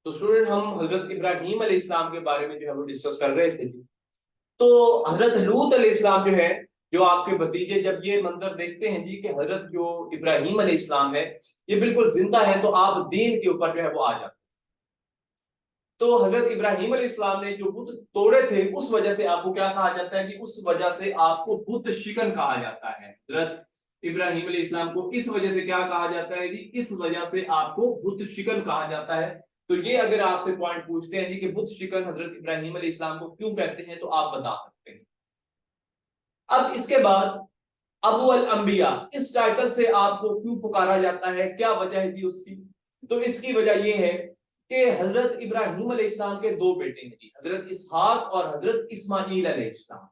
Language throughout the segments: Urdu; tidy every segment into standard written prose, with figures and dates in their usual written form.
تو اسٹوڈنٹ ہم حضرت ابراہیم علیہ السلام کے بارے میں جو ہے وہ ڈسکس کر رہے تھے جی. تو حضرت لوط علیہ السلام جو ہے، جو آپ کے بھتیجے جب یہ منظر دیکھتے ہیں جی کہ حضرت جو ابراہیم علیہ السلام ہے یہ بالکل زندہ ہے، تو آپ دین کے اوپر جو ہے وہ آ جاتے. تو حضرت ابراہیم علیہ السلام نے جو بت توڑے تھے اس وجہ سے آپ کو کیا کہا جاتا ہے کہ اس وجہ سے آپ کو بت شکن کہا جاتا ہے. حضرت ابراہیم علیہ السلام کو اس وجہ سے کیا کہا جاتا ہے جی؟ اس وجہ سے آپ کو بت شکن کہا جاتا ہے. تو یہ اگر آپ سے پوائنٹ پوچھتے ہیں جی کہ بت شکن حضرت ابراہیم علیہ السلام کو کیوں کہتے ہیں تو آپ بتا سکتے ہیں. اب اس کے بعد ابو الانبیاء اس ٹائٹل سے آپ کو کیوں پکارا جاتا ہے، کیا وجہ ہے جی اس کی؟ تو اس کی وجہ یہ ہے کہ حضرت ابراہیم علیہ السلام کے دو بیٹے ہیں جی، حضرت اسحاق اور حضرت اسماعیل علیہ السلام.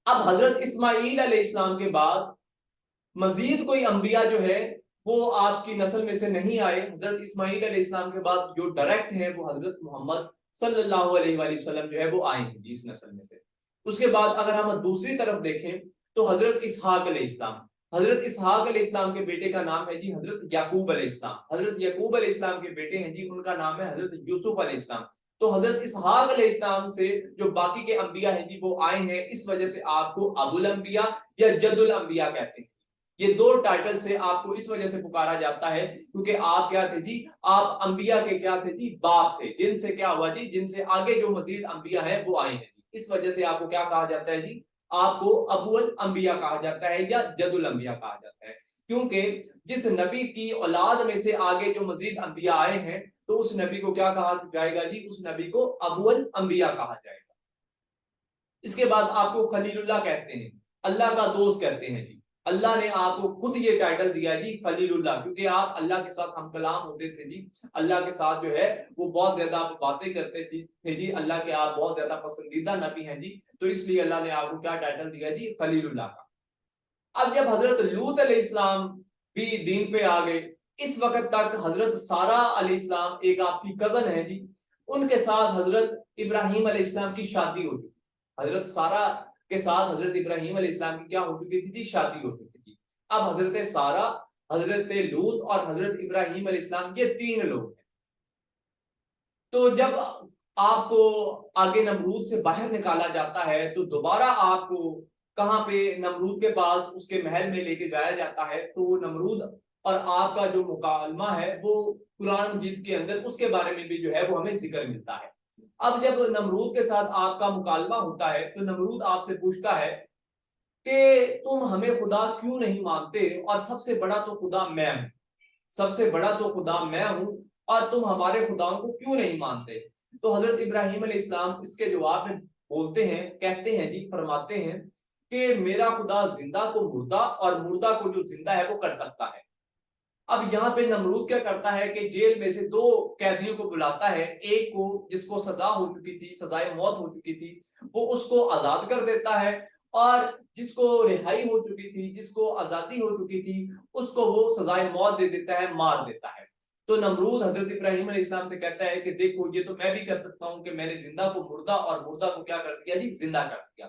اب حضرت اسماعیل علیہ السلام کے بعد مزید کوئی انبیاء جو ہے وہ آپ کی نسل میں سے نہیں آئے. حضرت اسماعیل علیہ السلام کے بعد جو ڈائریکٹ ہیں وہ حضرت محمد صلی اللہ علیہ وآلہ وسلم جو ہے وہ آئے ہیں اس نسل میں سے. اس کے بعد اگر ہم دوسری طرف دیکھیں تو حضرت اسحاق علیہ السلام، حضرت اسحاق علیہ السلام کے بیٹے کا نام ہے جی حضرت یعقوب علیہ السلام. حضرت یعقوب علیہ السلام کے بیٹے ہیں جی ان کا نام ہے حضرت یوسف علیہ السلام. تو حضرت اسحاق علیہ السلام سے جو باقی کے انبیاء ہیں جی وہ آئے ہیں، اس وجہ سے آپ کو ابو الانبیاء یا جد الانبیاء کہتے ہیں. یہ دو ٹائٹل سے آپ کو اس وجہ سے پکارا جاتا ہے کیونکہ آپ کیا تھے جی؟ آپ انبیاء کے کیا تھے جی؟ باپ تھے، جن سے کیا ہوا جی؟ جن سے آگے جو مزید انبیاء ہیں وہ آئے ہیں. اس وجہ سے آپ کو کیا کہا جاتا ہے جی؟ آپ کو ابو الانبیاء کہا جاتا ہے یا جد الانبیاء کہا جاتا ہے، کیونکہ جس نبی کی اولاد میں سے آگے جو مزید انبیاء آئے ہیں تو اس نبی کو کیا کہا جائے گا جی؟ اس نبی کو ابو الانبیاء کہا جائے گا. اس کے بعد آپ کو خلیل اللہ کہتے ہیں، اللہ کا دوست کہتے ہیں جی. اللہ نے آپ کو خود یہ ٹائٹل دیا ہے جی خلیل اللہ، کیونکہ آپ اللہ کے ساتھ ہم کلام ہوتے تھے جی، اللہ کے ساتھ جو ہے وہ بہت زیادہ آپ باتیں کرتے تھے جی، اللہ کے آپ بہت زیادہ پسندیدہ نبی ہیں جی، تو اس لیے اللہ نے آپ کو کیا ٹائٹل دیا جی؟ خلیل اللہ کا. اب جب حضرت لوط علیہ السلام بھی دین پہ آ گئے، اس وقت تک حضرت سارہ علیہ السلام ایک آپ کی کزن ہے جی، ان کے ساتھ حضرت ابراہیم علیہ السلام کی شادی ہو چکی. حضرت سارہ کے ساتھ حضرت ابراہیم علیہ السلام کی کیا ہو چکی تھی جی؟ شادی ہو چکی تھی. اب حضرت سارہ، حضرت لوط اور حضرت ابراہیم علیہ السلام یہ تین لوگ ہیں. تو جب آپ کو آگے نمرود سے باہر نکالا جاتا ہے تو دوبارہ آپ کو کہاں پہ؟ نمرود کے پاس اس کے محل میں لے کے جایا جاتا ہے. تو وہ نمرود اور آپ کا جو مکالمہ ہے وہ قرآن مجید کے اندر اس کے بارے میں بھی جو ہے وہ ہمیں ذکر ملتا ہے. اب جب نمرود کے ساتھ آپ کا مکالمہ ہوتا ہے تو نمرود آپ سے پوچھتا ہے کہ تم ہمیں خدا کیوں نہیں مانتے، اور سب سے بڑا تو خدا میں ہوں، سب سے بڑا تو خدا میں ہوں، اور تم ہمارے خداؤں کو کیوں نہیں مانتے؟ تو حضرت ابراہیم علیہ السلام اس کے جواب میں بولتے ہیں، کہتے ہیں جی، فرماتے ہیں کہ میرا خدا زندہ کو مردہ اور مردہ کو جو زندہ ہے وہ کر سکتا ہے. اب یہاں پہ نمرود کیا کرتا ہے کہ جیل میں سے دو قیدیوں کو بلاتا ہے، ایک کو جس کو سزا ہو چکی تھی، سزائے موت ہو چکی تھی، وہ اس کو آزاد کر دیتا ہے، اور جس کو رہائی ہو چکی تھی، جس کو آزادی ہو چکی تھی، اس کو وہ سزائے موت دے دیتا ہے، مار دیتا ہے. تو نمرود حضرت ابراہیم علیہ السلام سے کہتا ہے کہ دیکھو یہ تو میں بھی کر سکتا ہوں کہ میں نے زندہ کو مردہ اور مردہ کو کیا کر دیا جی؟ زندہ کر دیا.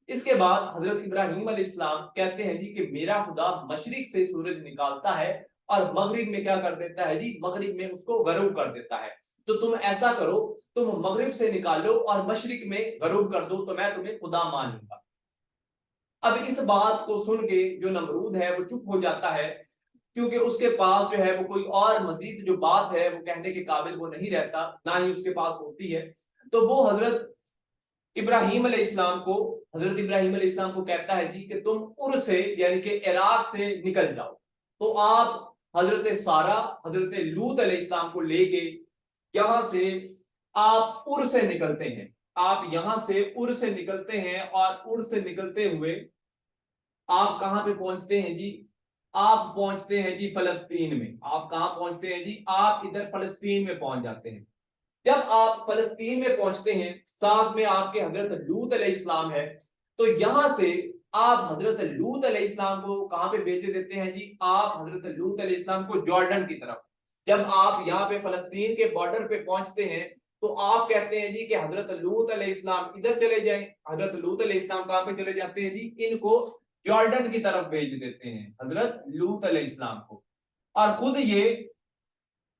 اس کے بعد حضرت ابراہیم علیہ السلام کہتے ہیں جی کہ میرا خدا مشرق سے سورج نکالتا ہے اور مغرب میں کیا کر دیتا ہے جی؟ مغرب میں اس کو غروب کر دیتا ہے. تو تم ایسا کرو، تم مغرب سے نکالو اور مشرق میں غروب کر دو تو میں تمہیں خدا مان لوں گا. اب اس بات کو سن کے جو نمرود ہے وہ چپ ہو جاتا ہے، کیونکہ اس کے پاس جو ہے وہ کوئی اور مزید جو بات ہے وہ کہنے کے قابل وہ نہیں رہتا، نہ ہی اس کے پاس ہوتی ہے. تو وہ حضرت ابراہیم علیہ السلام کو، حضرت ابراہیم علیہ السلام کو کہتا ہے جی کہ تم ار سے یعنی کہ عراق سے نکل جاؤ. تو آپ حضرت سارہ، حضرت لوط علیہ السلام کو لے کے یہاں سے آپ ار سے نکلتے ہیں، آپ یہاں سے ار سے نکلتے ہیں، اور ار سے نکلتے ہوئے آپ کہاں پہ پہنچتے ہیں جی؟ آپ پہنچتے ہیں جی فلسطین میں. آپ کہاں پہنچتے ہیں جی؟ آپ ادھر فلسطین میں پہنچ جاتے ہیں. جب آپ فلسطین میں پہنچتے ہیں، ساتھ میں آپ کے حضرت لوط علیہ السلام ہے، تو یہاں سے آپ حضرت لوط علیہ السلام کو کہاں پہ بھیج دیتے ہیں جی؟ آپ حضرت لوط علیہ السلام کو جارڈن کی طرف. جب آپ یہاں پہ فلسطین کے بارڈر پہ پہنچتے ہیں تو آپ کہتے ہیں جی کہ حضرت لوط علیہ السلام ادھر چلے جائیں. حضرت لوط علیہ السلام کہاں پہ چلے جاتے ہیں جی؟ ان کو جارڈن کی طرف بھیج دیتے ہیں، حضرت لوط علیہ السلام کو. اور خود یہ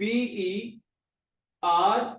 PER,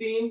3,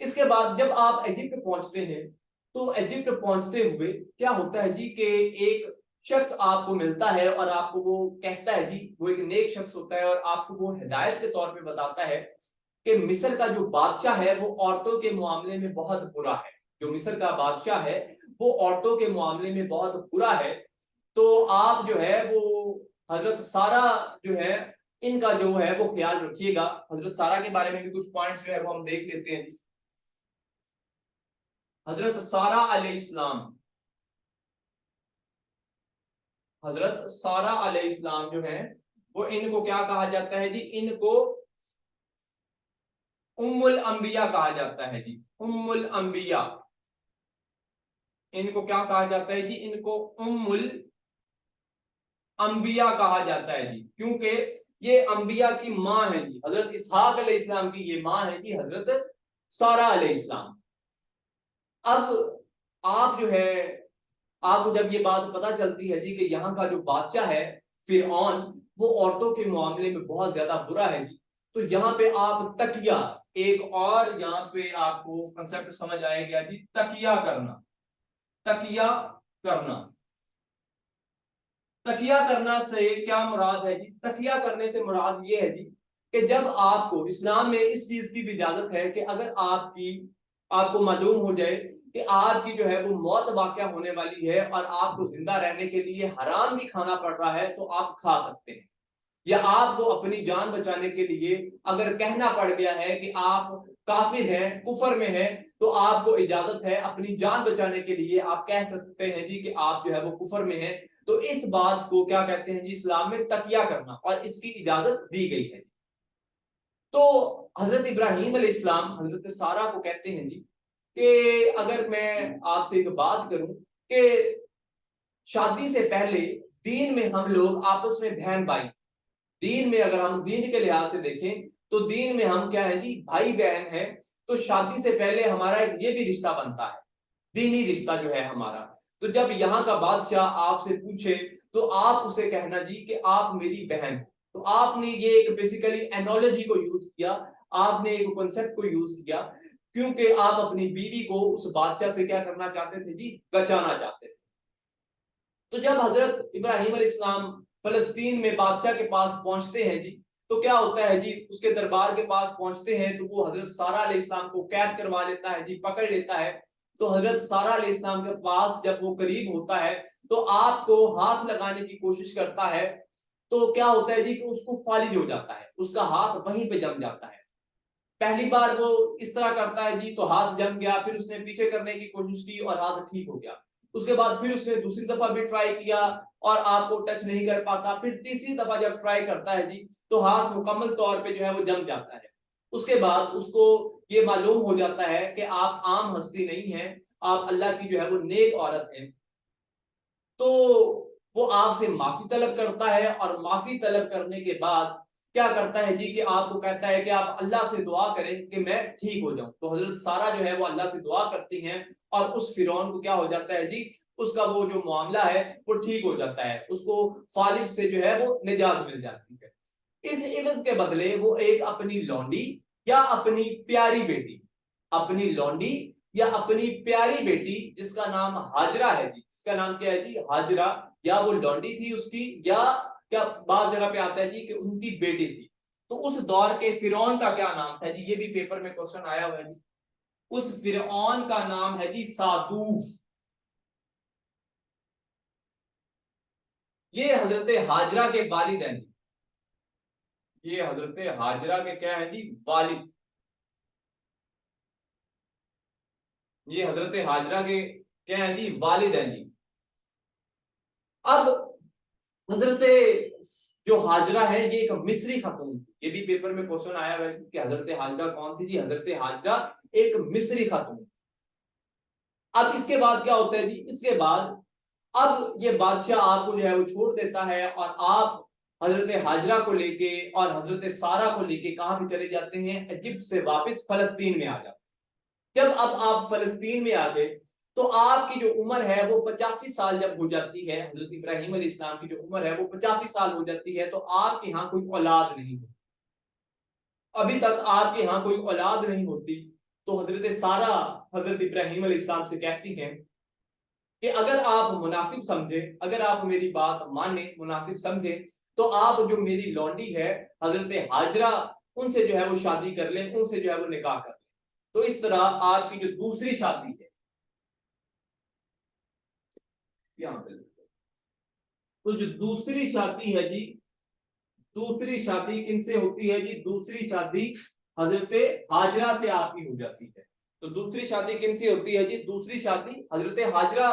اس کے بعد جب آپ ایجپٹ پہنچتے ہیں تو ایجپٹ پہنچتے ہوئے کیا ہوتا ہے جی کہ ایک شخص آپ کو ملتا ہے اور آپ کو وہ کہتا ہے جی، وہ ایک نیک شخص ہوتا ہے اور آپ کو وہ ہدایت کے طور پہ بتاتا ہے کہ مصر کا جو بادشاہ ہے وہ عورتوں کے معاملے میں بہت برا ہے. جو مصر کا بادشاہ ہے وہ عورتوں کے معاملے میں بہت برا ہے. تو آپ جو ہے وہ حضرت سارہ جو ہے ان کا جو ہے وہ خیال رکھیے گا. حضرت سارہ کے بارے میں بھی کچھ پوائنٹس جو ہے وہ ہم دیکھ لیتے ہیں. حضرت سارہ علیہ السلام، حضرت سارہ علیہ السلام جو ہے وہ ان کو کیا کہا جاتا ہے جی؟ ان کو ام الانبیاء کہا جاتا ہے جی، ام الانبیاء. ان کو کیا کہا جاتا ہے جی؟ ان کو ام الانبیاء کہا جاتا ہے جی، کیونکہ یہ انبیاء کی ماں ہے جی. حضرت اسحاق علیہ السلام کی یہ ماں ہے جی، حضرت سارہ علیہ السلام. اب آپ جو ہے آپ کو جب یہ بات پتہ چلتی ہے جی کہ یہاں کا جو بادشاہ ہے فرعون وہ عورتوں کے معاملے میں بہت زیادہ برا ہے جی، تو یہاں پہ آپ تقیہ، ایک اور یہاں پہ آپ کو کنسپٹ سمجھ آئے گا جی، تقیہ کرنا. تقیہ کرنا، تقیہ کرنا سے کیا مراد ہے جی؟ تقیہ کرنے سے مراد یہ ہے جی کہ جب آپ کو اسلام میں اس چیز کی بھی اجازت ہے کہ اگر آپ کو معلوم ہو جائے کہ آپ کی جو ہے وہ موت واقع ہونے والی ہے اور آپ کو زندہ رہنے کے لیے حرام بھی کھانا پڑ رہا ہے تو آپ کھا سکتے ہیں. یا آپ کو اپنی جان بچانے کے لیے اگر کہنا پڑ گیا ہے کہ آپ کافر ہیں، کفر میں ہیں، تو آپ کو اجازت ہے اپنی جان بچانے کے لیے آپ کہہ سکتے ہیں جی کہ آپ جو ہے وہ کفر میں ہیں. تو اس بات کو کیا کہتے ہیں جی؟ اسلام میں تقیہ کرنا، اور اس کی اجازت دی گئی ہے. تو حضرت ابراہیم علیہ السلام حضرت سارہ کو کہتے ہیں جی کہ اگر میں آپ سے ایک بات کروں کہ شادی سے پہلے دین میں ہم لوگ آپس میں بہن بھائی، دین میں اگر ہم دین کے لحاظ سے دیکھیں تو دین میں ہم کیا ہے جی؟ بھائی بہن ہیں. تو شادی سے پہلے ہمارا ایک یہ بھی رشتہ بنتا ہے، دینی رشتہ جو ہے ہمارا. تو جب یہاں کا بادشاہ آپ سے پوچھے تو آپ اسے کہنا جی کہ آپ میری بہن. تو آپ نے یہ ایک بیسیکلی اینالوجی کو یوز کیا، آپ نے ایک کنسپٹ کو یوز کیا، کیونکہ آپ اپنی بیوی کو اس بادشاہ سے کیا کرنا چاہتے تھے جی؟ بچانا چاہتے تھے. تو جب حضرت ابراہیم علیہ السلام فلسطین میں بادشاہ کے پاس پہنچتے ہیں جی تو کیا ہوتا ہے جی؟ اس کے دربار کے پاس پہنچتے ہیں تو وہ حضرت سارہ علیہ السلام کو قید کروا لیتا ہے جی، پکڑ لیتا ہے. تو حضرت سارہ علیہ السلام کے پاس جب وہ قریب ہوتا ہے تو آپ کو ہاتھ لگانے کی کوشش کرتا ہے. تو کیا ہوتا ہے جی کہ اس کو فالج ہو جاتا ہے، اس کا ہاتھ وہیں پہ جم جاتا ہے. پہلی بار وہ اس طرح کرتا ہے جی تو ہاتھ جم گیا، پھر اس نے پیچھے کرنے کی کوشش کی اور ہاتھ ٹھیک ہو گیا. اس کے بعد پھر اس نے دوسری دفعہ بھی ٹرائی کیا اور آپ کو ٹچ نہیں کر پاتا. پھر تیسری دفعہ جب ٹرائی کرتا ہے جی تو ہاتھ مکمل طور پہ جو ہے وہ جم جاتا ہے. اس کے بعد اس کو یہ معلوم ہو جاتا ہے کہ آپ عام ہستی نہیں ہیں، آپ اللہ کی جو ہے وہ نیک عورت ہیں. تو وہ آپ سے معافی طلب کرتا ہے، اور معافی طلب کرنے کے بعد کیا کرتا ہے جی کہ آپ کو کہتا ہے کہ آپ اللہ سے دعا کریں کہ میں ٹھیک ہو جاؤں. تو حضرت سارہ جو ہے وہ اللہ سے دعا کرتی ہیں اور اس فرعون کو کیا ہو جاتا ہے جی؟ اس کا وہ جو معاملہ ہے وہ ٹھیک ہو جاتا ہے، اس کو فالج سے جو ہے وہ نجات مل جاتی ہے. اس عوض کے بدلے وہ ایک اپنی لونڈی یا اپنی پیاری بیٹی، اپنی لونڈی یا اپنی پیاری بیٹی جس کا نام ہاجرہ ہے جی، اس کا نام کیا ہے جی؟ ہاجرہ. یا وہ لونڈی تھی اس کی، یا کیا بعض جگہ پہ آتا ہے جی کہ ان کی بیٹی تھی. تو اس دور کے فرعون کا کیا نام تھا جی؟ یہ بھی پیپر میں کوسچن آیا ہوا ہے جی. اس فرعون کا نام ہے جی سادوس. یہ حضرت ہاجرہ کے والد ہیں جی، یہ حضرت ہاجرہ کے کیا ہے جی؟ والد. یہ حضرت ہاجرہ کے کیا ہیں جی؟ والد ہیں جی. اب حضرت جو ہاجرہ ہے یہ ایک مصری خاتون تھی. یہ بھی پیپر میں کوسچن آیا ہے کہ حضرت ہاجرہ کون تھی جی؟ حضرت ہاجرہ ایک مصری خاتون. اب اس کے بعد کیا ہوتا ہے جی؟ اس کے بعد اب یہ بادشاہ آپ کو جو ہے وہ چھوڑ دیتا ہے اور آپ حضرت ہاجرہ کو لے کے اور حضرت سارہ کو لے کے کہاں پہ چلے جاتے ہیں؟ ایجپٹ سے واپس فلسطین میں آ جاتے ہیں. جب اب آپ فلسطین میں آ گئے تو آپ کی جو عمر ہے وہ 85 سال جب ہو جاتی ہے، حضرت ابراہیم علیہ السلام کی جو عمر ہے وہ 85 سال ہو جاتی ہے، تو آپ کے ہاں کوئی اولاد نہیں ہوتی. ابھی تک آپ کے ہاں کوئی اولاد نہیں ہوتی. تو حضرت سارہ حضرت ابراہیم علیہ السلام سے کہتی ہیں کہ اگر آپ مناسب سمجھے، اگر آپ میری بات مانیں، مناسب سمجھیں، تو آپ جو میری لونڈی ہے حضرت ہاجرہ، ان سے جو ہے وہ شادی کر لیں، ان سے جو ہے وہ نکاح کر لیں، تو اس طرح آپ کی جو دوسری شادی ہے یہاں پہ، تو جو دوسری شادی ہے جی، دوسری شادی کن سے ہوتی ہے جی؟ دوسری شادی حضرت ہاجرہ سے آپ کی ہو جاتی ہے۔ تو دوسری شادی کن سے ہوتی ہے جی؟ دوسری شادی حضرت ہاجرہ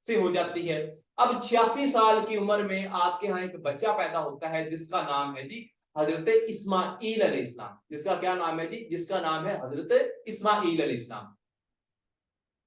سے ہو جاتی ہے۔ اب 86 سال کی عمر میں آپ کے ہاں ایک بچہ پیدا ہوتا ہے جس کا نام ہے جی حضرت اسماعیل علیہ السلام۔ جس کا کیا نام ہے جی؟ جس کا نام ہے حضرت اسماعیل علیہ السلام۔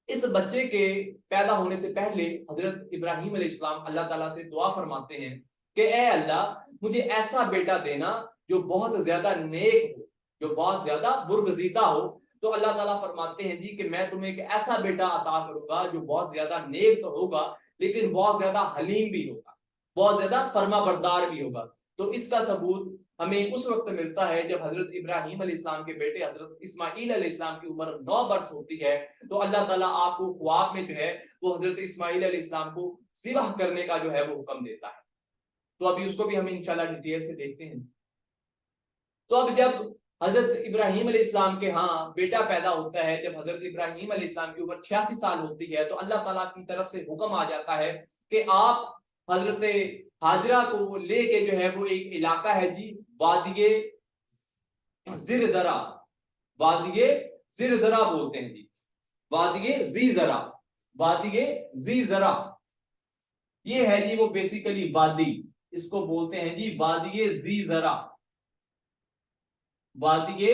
اس بچے کے پیدا ہونے سے پہلے حضرت ابراہیم علیہ السلام اللہ تعالیٰ سے دعا فرماتے ہیں کہ اے اللہ مجھے ایسا بیٹا دینا جو بہت زیادہ نیک ہو، جو بہت زیادہ برگزیدہ ہو۔ تو اللہ تعالیٰ فرماتے ہیں جی کہ میں تمہیں ایک ایسا بیٹا عطا کروں گا جو بہت زیادہ نیک تو ہوگا لیکن بہت زیادہ حلیم بھی ہوگا، بہت زیادہ فرما بردار بھی ہوگا۔ تو اس کا ثبوت ہمیں اس وقت ملتا ہے جب حضرت ابراہیم علیہ السلام کے بیٹے حضرت اسماعیل علیہ السلام کی عمر 9 برس ہوتی ہے، تو اللہ تعالیٰ آپ کو خواب میں جو ہے وہ حضرت اسماعیل علیہ السلام کو ذبح کرنے کا جو ہے وہ حکم دیتا ہے۔ تو ابھی اس کو بھی ہم انشاءاللہ ڈیٹیل سے دیکھتے ہیں۔ تو اب جب حضرت ابراہیم علیہ السلام کے ہاں بیٹا پیدا ہوتا ہے، جب حضرت ابراہیم علیہ السلام کی عمر 86 سال ہوتی ہے، تو اللہ تعالیٰ کی طرف سے حکم آ جاتا ہے کہ آپ حضرت ہاجرہ کو لے کے جو ہے وہ ایک علاقہ ہے جی وادی زرزرہ، وادی زرزرہ بولتے ہیں جی، وادی زرزرہ، وادی زرزرہ یہ ہے جی وہ بیسیکلی وادی، اس کو بولتے ہیں جی وادی زرزرہ، وادی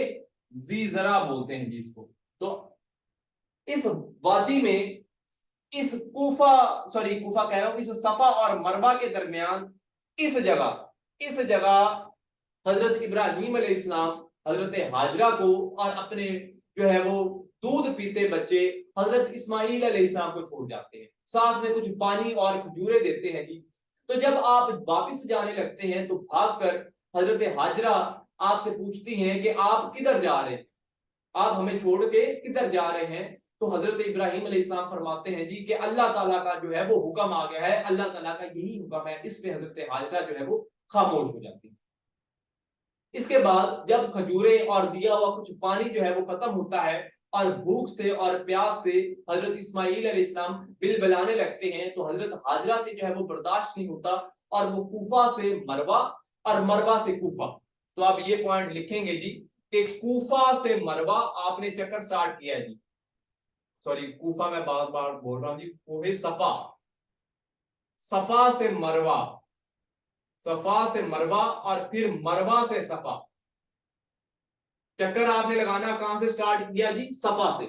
زرزرہ بولتے ہیں جی اس کو۔ تو اس وادی میں اس کوفہ کہہ رہا ہوں، اس صفا اور مروہ کے درمیان اس جگہ حضرت ابراہیم علیہ السلام حضرت ہاجرہ کو اور اپنے جو ہے وہ دودھ پیتے بچے حضرت اسماعیل علیہ السلام کو چھوڑ جاتے ہیں، ساتھ میں کچھ پانی اور کھجورے دیتے ہیں جی۔ تو جب آپ واپس جانے لگتے ہیں تو بھاگ کر حضرت ہاجرہ آپ سے پوچھتی ہیں کہ آپ کدھر جا رہے ہیں، آپ ہمیں چھوڑ کے کدھر جا رہے ہیں؟ تو حضرت ابراہیم علیہ السلام فرماتے ہیں جی کہ اللہ تعالیٰ کا جو ہے وہ حکم آ گیا ہے، اللہ تعالیٰ کا یہی حکم ہے۔ اس پہ حضرت ہاجرہ جو ہے وہ خاموش ہو جاتی ہے۔ اس کے بعد جب کھجورے اور دیا ہوا کچھ پانی جو ہے وہ ختم ہوتا ہے اور بھوک سے اور پیاس سے حضرت اسماعیل علیہ السلام بلبلانے لگتے ہیں، تو حضرت ہاجرہ سے جو ہے وہ برداشت نہیں ہوتا اور وہ کوفہ سے مروہ اور مروہ سے کوفہ۔ تو آپ یہ پوائنٹ لکھیں گے جی کہ کوفہ سے مروہ آپ نے چکر سٹارٹ کیا ہے جی، سوری کوفہ میں بار بار بول رہا ہوں جی، کوہ صفا، صفا سے مروہ، صفا سے مروہ اور پھر مروہ سے صفا۔ چکر آپ نے لگانا کہاں سے سٹارٹ کیا جی؟ صفا سے۔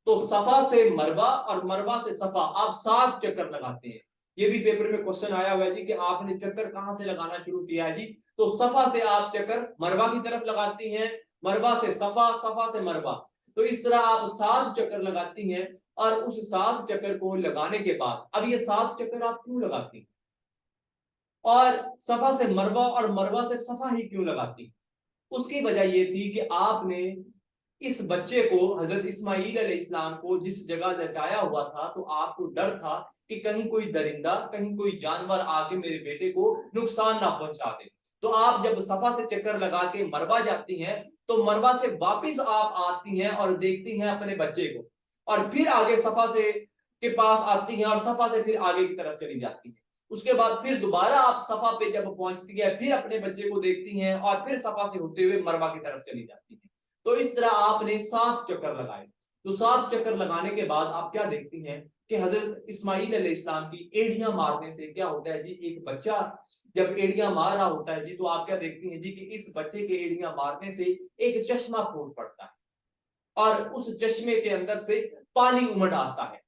تو صفا سے مروہ اور مروہ سے صفا آپ 7 چکر لگاتے ہیں۔ یہ بھی پیپر میں کوسچن آیا ہوا ہے جی کہ آپ نے چکر کہاں سے لگانا شروع کیا ہے جی؟ تو صفا سے آپ چکر مروہ کی طرف لگاتی ہیں، مروہ سے صفا، صفا سے مروہ۔ تو اس طرح آپ 7 چکر لگاتی ہیں، اور اس 7 چکر کو لگانے کے بعد اب یہ 7 چکر آپ کیوں لگاتی ہیں اور صفا سے مروہ اور مروہ سے صفا ہی کیوں لگاتی؟ اس کی وجہ یہ تھی کہ آپ نے اس بچے کو حضرت اسماعیل علیہ السلام کو جس جگہ لٹایا ہوا تھا، تو آپ کو ڈر تھا کہ کہیں کوئی درندہ، کہیں کوئی جانور آ کے میرے بیٹے کو نقصان نہ پہنچا دے۔ تو آپ جب صفا سے چکر لگا کے مروہ جاتی ہیں تو مروہ سے واپس آپ آتی ہیں اور دیکھتی ہیں اپنے بچے کو، اور پھر آگے صفا سے کے پاس آتی ہیں اور صفا سے پھر آگے کی طرف چلی جاتی ہیں۔ اس کے بعد پھر دوبارہ آپ صفا پہ جب پہنچتی ہے پھر اپنے بچے کو دیکھتی ہیں اور پھر صفا سے ہوتے ہوئے مروہ کی طرف چلی جاتی ہیں۔ تو اس طرح آپ نے 7 چکر لگائے۔ تو 7 چکر لگانے کے بعد آپ کیا دیکھتی ہیں کہ حضرت اسماعیل علیہ السلام کی ایڑیاں مارنے سے کیا ہوتا ہے جی؟ ایک بچہ جب ایڑیاں مار رہا ہوتا ہے جی، تو آپ کیا دیکھتی ہیں جی کہ اس بچے کے ایڑیاں مارنے سے ایک چشمہ پھوٹ پڑتا ہے اور اس چشمے کے اندر سے پانی امڑ آتا ہے۔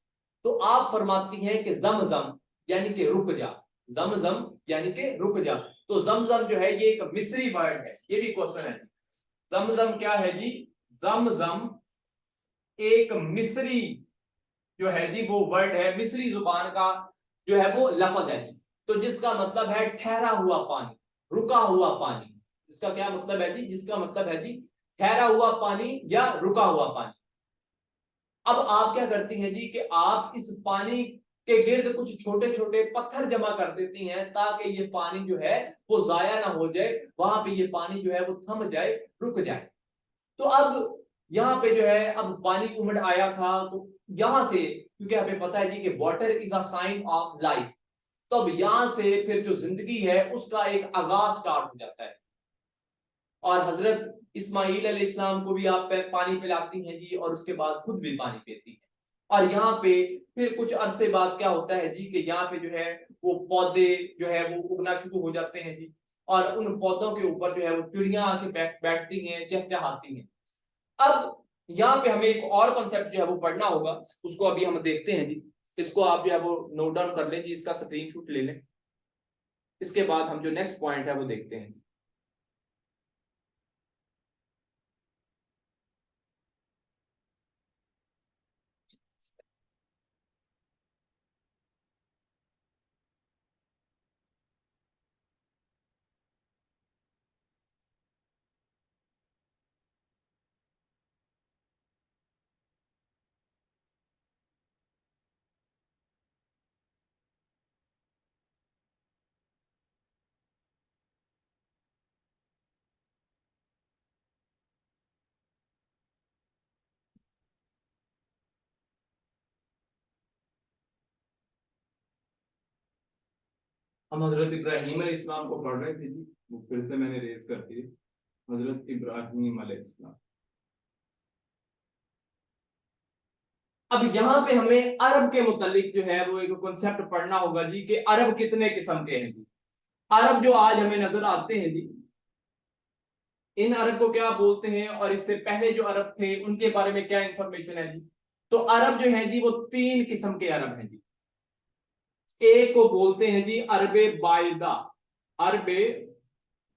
تو آپ فرماتی ہیں کہ زمزم یعنی کہ رک جا، زمزم یعنی کہ رک جا۔ تو زمزم جو ہے یہ ایک مصری ورڈ ہے، یہ بھی کوسچن ہے۔ زمزم کیا ہے جی؟ زمزم ایک مصری جو ہے جی وہ ورڈ ہے، مصری زبان کا جو ہے وہ لفظ ہے جی، تو جس کا مطلب ہے ٹھہرا ہوا پانی، رکا ہوا پانی۔ اس کا کیا مطلب ہے جی؟ جس کا مطلب ہے جی ٹھہرا ہوا پانی یا رکا ہوا پانی۔ اب آپ کیا کرتی ہیں جی کہ آپ اس پانی کے گرد کچھ چھوٹے چھوٹے پتھر جمع کر دیتی ہیں تاکہ یہ پانی جو ہے وہ ضائع نہ ہو جائے، وہاں پہ یہ پانی جو ہے وہ تھم جائے، رک جائے۔ تو اب یہاں پہ جو ہے اب پانی امڑ آیا تھا، تو یہاں سے کیونکہ ہمیں پتا ہے جی کہ water is a sign of life, تو اب یہاں سے پھر جو زندگی ہے اس کا ایک آغاز سٹارٹ ہو جاتا ہے۔ اور حضرت اسماعیل علیہ السلام کو بھی آپ پانی پلاتی ہیں جی، اور اس کے بعد خود بھی پانی پیتی ہیں۔ اور یہاں پہ پھر کچھ عرصے بعد کیا ہوتا ہے جی کہ یہاں پہ جو ہے وہ پودے جو ہے وہ اگنا شروع ہو جاتے ہیں جی، اور ان پودوں کے اوپر جو ہے وہ چڑیاں آ کے بیٹھتی ہیں، چہچہاتی ہیں۔ اب یہاں پہ ہمیں ایک اور کنسپٹ جو ہے وہ پڑھنا ہوگا، اس کو ابھی ہم دیکھتے ہیں جی۔ اس کو آپ جو ہے وہ نوٹ ڈاؤن کر لیں جی، اس کا اسکرین شاٹ لے لیں، اس کے بعد ہم جو نیکسٹ پوائنٹ ہے وہ دیکھتے ہیں۔ ہم حضرت ابراہیم علیہ السلام کو پڑھ رہے تھے جی، پھر سے میں نے ریز کر دی، حضرت ابراہیم علیہ السلام۔ اب یہاں پہ ہمیں عرب کے متعلق جو ہے وہ ایک کنسپٹ پڑھنا ہوگا جی کہ عرب کتنے قسم کے ہیں جی۔ عرب جو آج ہمیں نظر آتے ہیں جی، ان عرب کو کیا بولتے ہیں، اور اس سے پہلے جو عرب تھے ان کے بارے میں کیا انفارمیشن ہے جی۔ تو عرب جو ہیں جی وہ 3 قسم کے عرب ہیں جی۔ ایک کو بولتے ہیں جی عرب بائدہ، عرب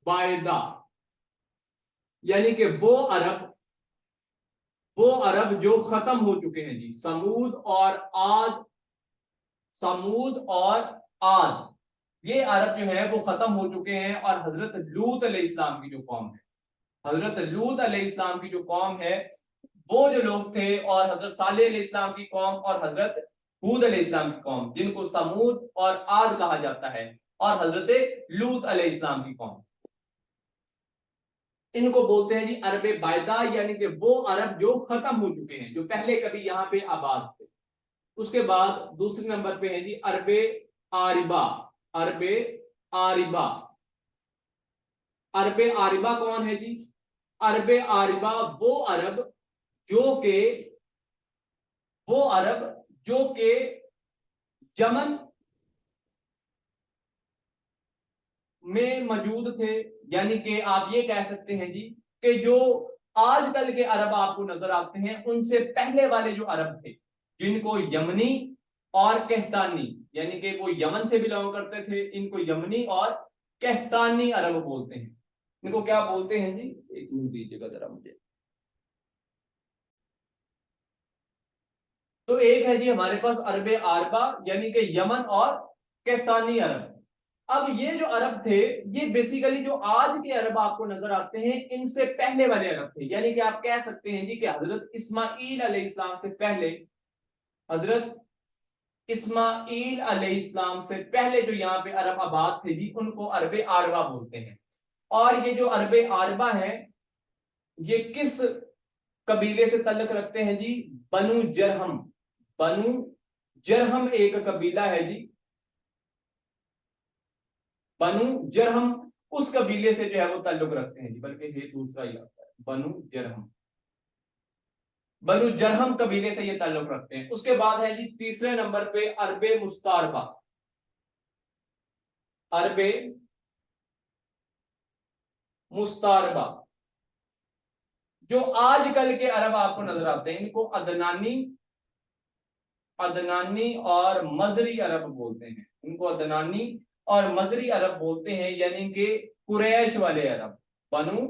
بائدہ یعنی کہ وہ عرب جو ختم ہو چکے ہیں جی، سمود اور عاد، یہ عرب جو ہے وہ ختم ہو چکے ہیں، اور حضرت لوط علیہ السلام کی جو قوم ہے، حضرت لوط علیہ السلام کی جو قوم ہے، وہ جو لوگ تھے، اور حضرت صالح علیہ السلام کی قوم اور حضرت ہود علیہ السلام کی قوم، جن کو سمود اور عاد کہا جاتا ہے، اور حضرت لوط علیہ السلام کی قوم، ان کو بولتے ہیں جی عرب بائدہ، یعنی کہ وہ عرب جو ختم ہو چکے ہیں، جو پہلے کبھی یہاں پہ آباد تھے۔ اس کے بعد دوسرے نمبر پہ ہے جی عرب عاربہ، عرب عاربہ۔ عرب عاربہ کون ہے جی؟ عرب عاربہ وہ عرب جو کہ یمن میں موجود تھے، یعنی کہ آپ یہ کہہ سکتے ہیں جی کہ جو آج کل کے عرب آپ کو نظر آتے ہیں، ان سے پہلے والے جو عرب تھے، جن کو یمنی اور کہتانی، یعنی کہ وہ یمن سے بلانگ کرتے تھے، ان کو یمنی اور کہتانی عرب بولتے ہیں۔ ان کو کیا بولتے ہیں جی؟ ایک منٹ دیجیے گا ذرا مجھے۔ تو ایک ہے جی ہمارے پاس عرب عاربہ، یعنی کہ یمن اور کہتانی عرب۔ اب یہ جو عرب تھے، یہ بیسیکلی جو آج کے عرب آپ کو نظر آتے ہیں، ان سے پہلے والے عرب تھے، یعنی کہ آپ کہہ سکتے ہیں جی کہ حضرت اسماعیل علیہ السلام سے پہلے، حضرت اسماعیل علیہ السلام سے پہلے جو یہاں پہ عرب آباد تھے جی، ان کو عرب عاربہ بولتے ہیں۔ اور یہ جو عرب عاربہ ہیں، یہ کس قبیلے سے تعلق رکھتے ہیں جی؟ بنو جرہم۔ بنو جرہم ایک قبیلہ ہے جی، بنو جرہم اس قبیلے سے جو ہے وہ تعلق رکھتے ہیں جی، بلکہ یہ دوسرا ہی آتا ہے، بنو جرہم۔ بنو جرہم قبیلے سے یہ تعلق رکھتے ہیں۔ اس کے بعد ہے جی تیسرے نمبر پہ عرب مستعربہ، عرب مستعربہ، جو آج کل کے عرب آپ کو نظر آتے ہیں، ان کو عدنانی اور مزری عرب بولتے ہیں، ان کو عدنانی اور مزری عرب بولتے ہیں، یعنی کہ قریش والے عرب، بنو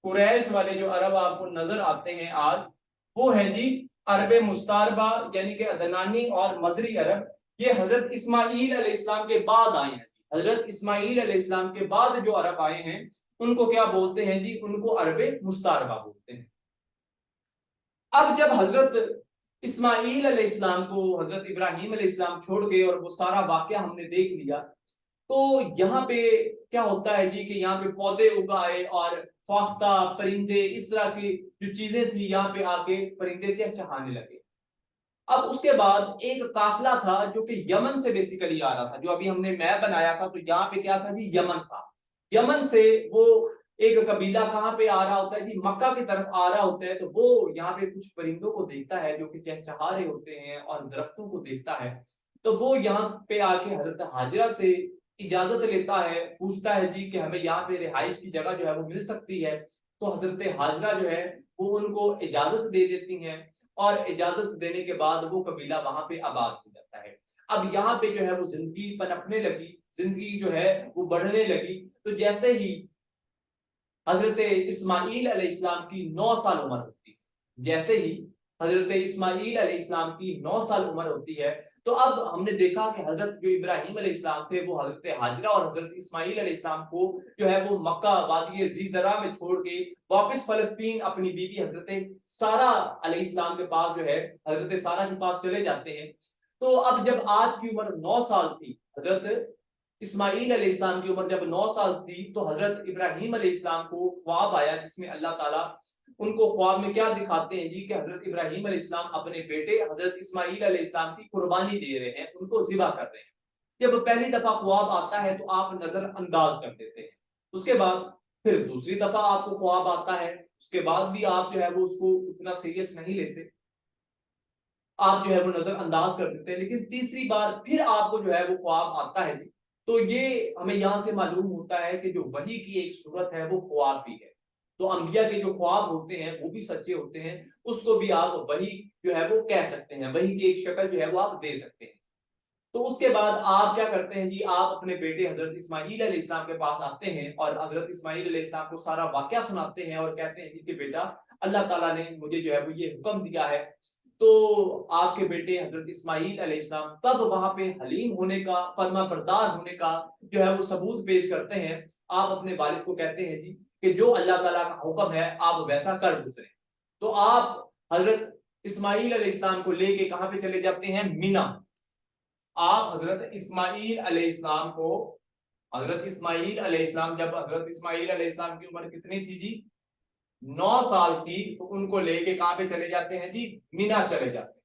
قریش والے جو عرب آپ کو نظر آتے ہیں آج، وہ ہے جی عرب مستعربہ، یعنی کہ عدنانی اور مزری عرب۔ یہ حضرت اسماعیل علیہ السلام کے بعد آئے ہیں، حضرت اسماعیل علیہ السلام کے بعد جو عرب آئے ہیں، ان کو کیا بولتے ہیں جی؟ ان کو عرب مستعربہ بولتے ہیں۔ اب جب حضرت اسماعیل علیہ السلام کو حضرت ابراہیم علیہ السلام چھوڑ گئے اور وہ سارا واقعہ ہم نے دیکھ لیا، تو یہاں پہ کیا ہوتا ہے جی کہ یہاں پہ پودے اگائے اور فاختہ پرندے اس طرح کی جو چیزیں تھی یہاں پہ آ کے پرندے چہچہانے لگے۔ اب اس کے بعد ایک قافلہ تھا جو کہ یمن سے بیسیکلی آ رہا تھا، جو ابھی ہم نے میپ بنایا تھا تو یہاں پہ کیا تھا جی یمن تھا، یمن سے وہ ایک قبیلہ کہاں پہ آ رہا ہوتا ہے جی مکہ کی طرف آ رہا ہوتا ہے، تو وہ یہاں پہ کچھ پرندوں کو دیکھتا ہے جو کہ چہچہا رہے ہوتے ہیں اور درختوں کو دیکھتا ہے، تو وہ یہاں پہ آ کے حضرت ہاجرہ سے اجازت لیتا ہے، پوچھتا ہے جی کہ ہمیں یہاں پہ رہائش کی جگہ جو ہے وہ مل سکتی ہے، تو حضرت ہاجرہ جو ہے وہ ان کو اجازت دے دیتی ہیں، اور اجازت دینے کے بعد وہ قبیلہ وہاں پہ آباد ہو جاتا ہے۔ اب یہاں پہ جو ہے وہ زندگی پنپنے لگی، زندگی جو ہے وہ بڑھنے لگی، تو جیسے ہی حضرت اسماعیل علیہ السلام کی 9 سال عمر ہوتی ہے، جیسے ہی حضرت اسماعیل علیہ السلام کی 9 سال عمر ہوتی ہے، تو اب ہم نے دیکھا کہ حضرت جو ابراہیم علیہ السلام تھے وہ حضرت ہاجرہ اور حضرت اسماعیل علیہ السلام کو جو ہے وہ مکہ وادی زی زرع میں چھوڑ کے واپس فلسطین اپنی بیوی حضرت سارہ علیہ السلام کے پاس جو ہے حضرت سارہ کے پاس چلے جاتے ہیں۔ تو اب جب آپ کی عمر 9 سال تھی، حضرت اسماعیل علیہ السلام کی عمر جب 9 سال تھی، تو حضرت ابراہیم علیہ السلام کو خواب آیا جس میں اللہ تعالیٰ ان کو خواب میں کیا دکھاتے ہیں جی کہ حضرت ابراہیم علیہ السلام اپنے بیٹے حضرت اسماعیل علیہ السلام کی قربانی دے رہے ہیں، ان کو ذبح کر رہے ہیں۔ جب پہلی دفعہ خواب آتا ہے تو آپ نظر انداز کر دیتے ہیں، اس کے بعد پھر دوسری دفعہ آپ کو خواب آتا ہے، اس کے بعد بھی آپ جو ہے وہ اس کو اتنا سیریس نہیں لیتے، آپ جو ہے وہ نظر انداز کر دیتے ہیں، لیکن تیسری بار پھر آپ کو جو ہے وہ خواب آتا ہے، تو یہ ہمیں یہاں سے معلوم ہوتا ہے کہ جو وحی کی ایک صورت ہے وہ خواب بھی ہے، تو انبیاء کے جو خواب ہوتے ہیں وہ بھی سچے ہوتے ہیں، اس کو بھی آپ وحی جو ہے وہ کہہ سکتے ہیں، وحی کی ایک شکل جو ہے وہ آپ دے سکتے ہیں۔ تو اس کے بعد آپ کیا کرتے ہیں جی، آپ اپنے بیٹے حضرت اسماعیل علیہ السلام کے پاس آتے ہیں اور حضرت اسماعیل علیہ السلام کو سارا واقعہ سناتے ہیں اور کہتے ہیں جی کہ بیٹا اللہ تعالیٰ نے مجھے جو ہے وہ یہ حکم دیا ہے۔ تو آپ کے بیٹے حضرت اسماعیل علیہ السلام تب وہاں پہ حلیم ہونے کا، فرما بردار ہونے کا جو ہے وہ ثبوت پیش کرتے ہیں۔ آپ اپنے والد کو کہتے ہیں جی کہ جو اللہ تعالیٰ کا حکم ہے آپ ویسا کر گزرے۔ تو آپ حضرت اسماعیل علیہ السلام کو لے کے کہاں پہ چلے جاتے ہیں؟ مینا۔ آپ حضرت اسماعیل علیہ السلام کو، حضرت اسماعیل علیہ السلام جب حضرت اسماعیل علیہ السلام کی عمر کتنی تھی جی؟ 9 سال تھی، تو ان کو لے کے کہاں پہ چلے جاتے ہیں جی؟ مینا چلے جاتے ہیں۔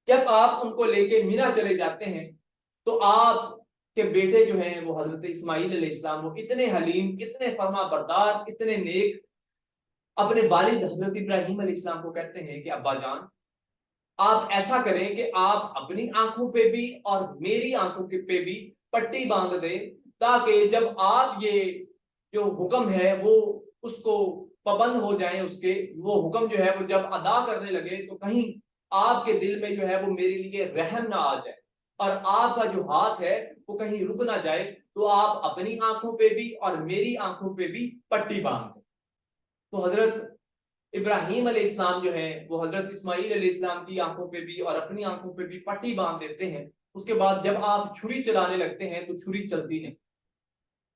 جب آپ ان کو لے کے مینا چلے جاتے ہیں تو آپ کے بیٹے جو ہیں وہ حضرت اسماعیل علیہ السلام وہ اتنے حلیم، اتنے فرما بردار، اتنے نیک، اپنے والد حضرت ابراہیم علیہ السلام کو کہتے ہیں کہ ابا جان آپ ایسا کریں کہ آپ اپنی آنکھوں پہ بھی اور میری آنکھوں پہ بھی پٹی باندھ دیں، تاکہ جب آپ یہ جو حکم ہے وہ اس کو پابند ہو جائیں، اس کے وہ حکم جو ہے وہ جب ادا کرنے لگے تو کہیں آپ کے دل میں جو ہے وہ میرے لیے رحم نہ آ جائے اور آپ کا جو ہاتھ ہے وہ کہیں رک نہ جائے، تو آپ اپنی آنکھوں پہ بھی اور میری آنکھوں پہ بھی پٹی باندھ دیں۔ تو حضرت ابراہیم علیہ السلام جو ہیں وہ حضرت اسماعیل علیہ السلام کی آنکھوں پہ بھی اور اپنی آنکھوں پہ بھی پٹی باندھ دیتے ہیں۔ اس کے بعد جب آپ چھری چلانے لگتے ہیں تو چھری چلتی نہیں،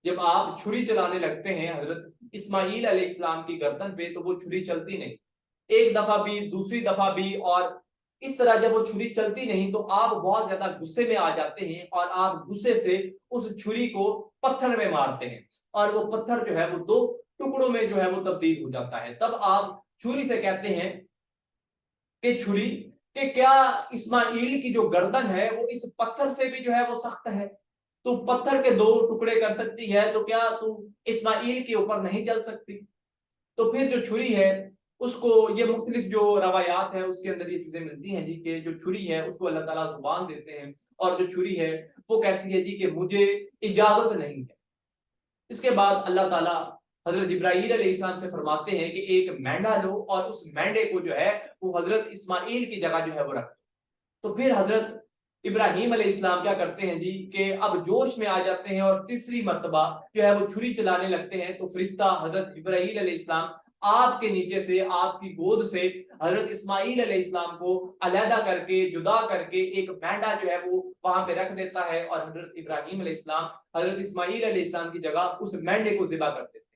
جب آپ چھری چلانے لگتے ہیں حضرت اسماعیل علیہ السلام کی گردن پہ تو وہ چھری چلتی نہیں، ایک دفعہ بھی، دوسری دفعہ بھی، اور اس طرح جب وہ چھری چلتی نہیں تو آپ بہت زیادہ غصے میں آ جاتے ہیں اور آپ غصے سے اس چھری کو پتھر میں مارتے ہیں اور وہ پتھر جو ہے وہ 2 ٹکڑوں میں جو ہے وہ تبدیل ہو جاتا ہے۔ تب آپ چھری سے کہتے ہیں کہ چھری کہ کیا اسماعیل کی جو گردن ہے وہ اس پتھر سے بھی جو ہے وہ سخت ہے؟ تو پتھر کے 2 ٹکڑے کر سکتی ہے تو کیا تو اسماعیل کے اوپر نہیں چل سکتی؟ تو پھر جو چھری ہے اس کو، یہ مختلف جو روایات ہیں اس کے اندر یہ چیزیں ملتی ہیں جی کہ جو چھری ہے اس کو اللہ تعالیٰ زبان دیتے ہیں اور جو چھری ہے وہ کہتی ہے جی کہ مجھے اجازت نہیں ہے۔ اس کے بعد اللہ تعالیٰ حضرت جبرائیل علیہ السلام سے فرماتے ہیں کہ ایک مینڈا لو اور اس مینڈے کو جو ہے وہ حضرت اسماعیل کی جگہ جو ہے وہ رکھ دو۔ تو پھر حضرت ابراہیم علیہ السلام کیا کرتے ہیں جی کہ اب جوش میں آ جاتے ہیں اور تیسری مرتبہ جو ہے وہ چھری چلانے لگتے ہیں، تو فرشتہ حضرت جبرائیل علیہ السلام آپ کے نیچے سے، آپ کی گود سے حضرت اسماعیل علیہ السلام کو علیحدہ کر کے، جدا کر کے ایک مینڈا جو ہے وہ وہاں پہ رکھ دیتا ہے اور حضرت ابراہیم علیہ السلام حضرت اسماعیل علیہ السلام کی جگہ اس مینڈے کو ذبح کر دیتے ہیں۔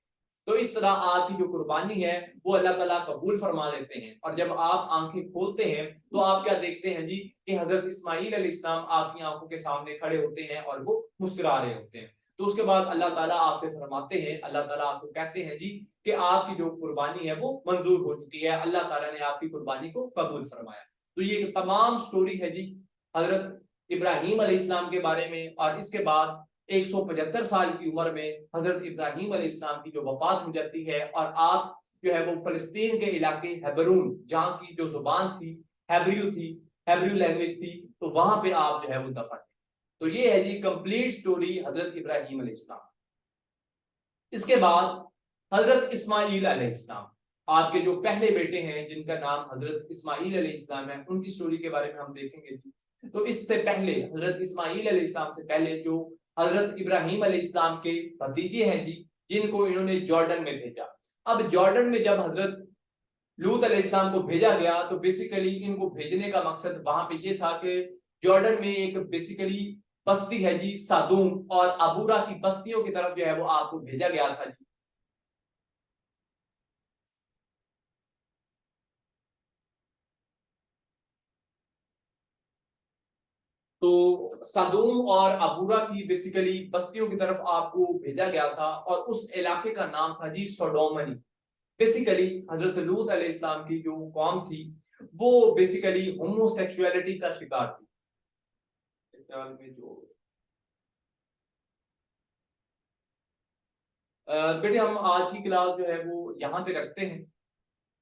تو اس طرح آپ کی جو قربانی ہے وہ اللہ تعالیٰ قبول فرما لیتے ہیں. اور جب آپ آنکھیں کھولتے ہیں تو آپ کیا دیکھتے ہیں جی کہ حضرت اسماعیل علیہ السلام آپ کی آنکھوں کے سامنے کھڑے ہوتے ہیں اور وہ مسکرا رہے ہوتے ہیں. تو اس کے بعد اللہ تعالیٰ آپ سے فرماتے ہیں, اللہ تعالیٰ آپ کو کہتے ہیں جی کہ آپ کی جو قربانی ہے وہ منظور ہو چکی ہے, اللہ تعالیٰ نے آپ کی قربانی کو قبول فرمایا. تو یہ تمام سٹوری ہے جی حضرت ابراہیم علیہ السلام کے بارے میں. اور اس کے بعد 175 سال کی عمر میں حضرت ابراہیم علیہ السلام کی جو وفات ہو جاتی ہے, اور آپ جو ہے وہ فلسطین کے علاقے ہیبرون, جہاں کی جو زبان تھی ہیبریو لینگویج تھی, تو وہاں پہ آپ جو ہے وہ دفن. تو یہ ہے جی کمپلیٹ سٹوری حضرت ابراہیم علیہ السلام. اس کے بعد حضرت اسماعیل علیہ السلام, آپ کے جو پہلے بیٹے ہیں جن کا نام حضرت اسماعیل علیہ السلام ہے, ان کی سٹوری کے بارے میں ہم دیکھیں گے. تو اس سے پہلے حضرت اسماعیل علیہ السلام سے پہلے جو حضرت ابراہیم علیہ السلام کے بھتیجے ہیں جی, جن کو انہوں نے جارڈن میں بھیجا. اب جارڈن میں جب حضرت لوط علیہ السلام کو بھیجا گیا تو بیسیکلی ان کو بھیجنے کا مقصد وہاں پہ یہ تھا کہ جارڈن میں ایک بیسیکلی بستی ہے جی سادوم اور ابورا کی بستیوں کی طرف جو ہے وہ آپ کو بھیجا گیا تھا جی. تو سادوم اور ابورا کی بیسیکلی بستیوں کی طرف آپ کو بھیجا گیا تھا, اور اس علاقے کا نام تھا جی سوڈومنی. بیسیکلی حضرت لوط علیہ السلام کی جو قوم تھی وہ بیسیکلی ہومو سیکسولیٹی کا شکار تھی. بیٹے ہم آج کی کلاس جو ہے وہ یہاں پہ رکھتے ہیں.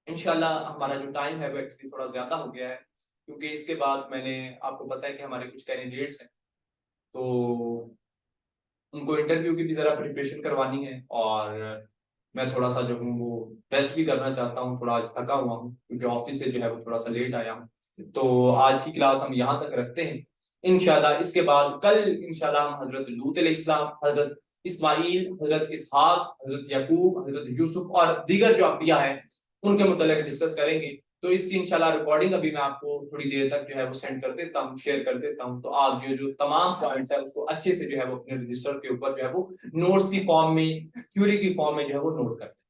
انشاءاللہ ہمارا جو ٹائم ہے وہ ایکچولی تھوڑا زیادہ ہو گیا ہے, کیونکہ اس کے بعد میں نے آپ کو بتایا کہ ہمارے کچھ کینڈیڈیٹس ہیں, تو ان کو انٹرویو کی بھی ذرا پریپریشن کروانی ہے, اور میں تھوڑا سا جو ہوں وہ ریسٹ بھی کرنا چاہتا ہوں. تھوڑا آج تھکا ہوا ہوں کیونکہ آفس سے جو ہے وہ تھوڑا سا لیٹ آیا ہوں. تو آج کی کلاس ہم یہاں تک رکھتے ہیں. انشاءاللہ اس کے بعد کل انشاءاللہ ہم حضرت لوط علیہ السلام, حضرت اسماعیل, حضرت اسحاق, حضرت یعقوب, حضرت یوسف اور دیگر جو انبیاء ہیں ان کے متعلق ڈسکس کریں گے. تو اس کی انشاءاللہ ریکارڈنگ ابھی میں آپ کو تھوڑی دیر تک جو ہے وہ سینڈ کر دیتا ہوں, شیئر کر دیتا ہوں. تو آپ جو تمام پوائنٹس ہیں اس کو اچھے سے جو ہے وہ اپنے رجسٹر کے اوپر جو ہے وہ نوٹس کی فارم میں, کیوری کی فارم میں جو ہے وہ نوٹ کرتے ہیں.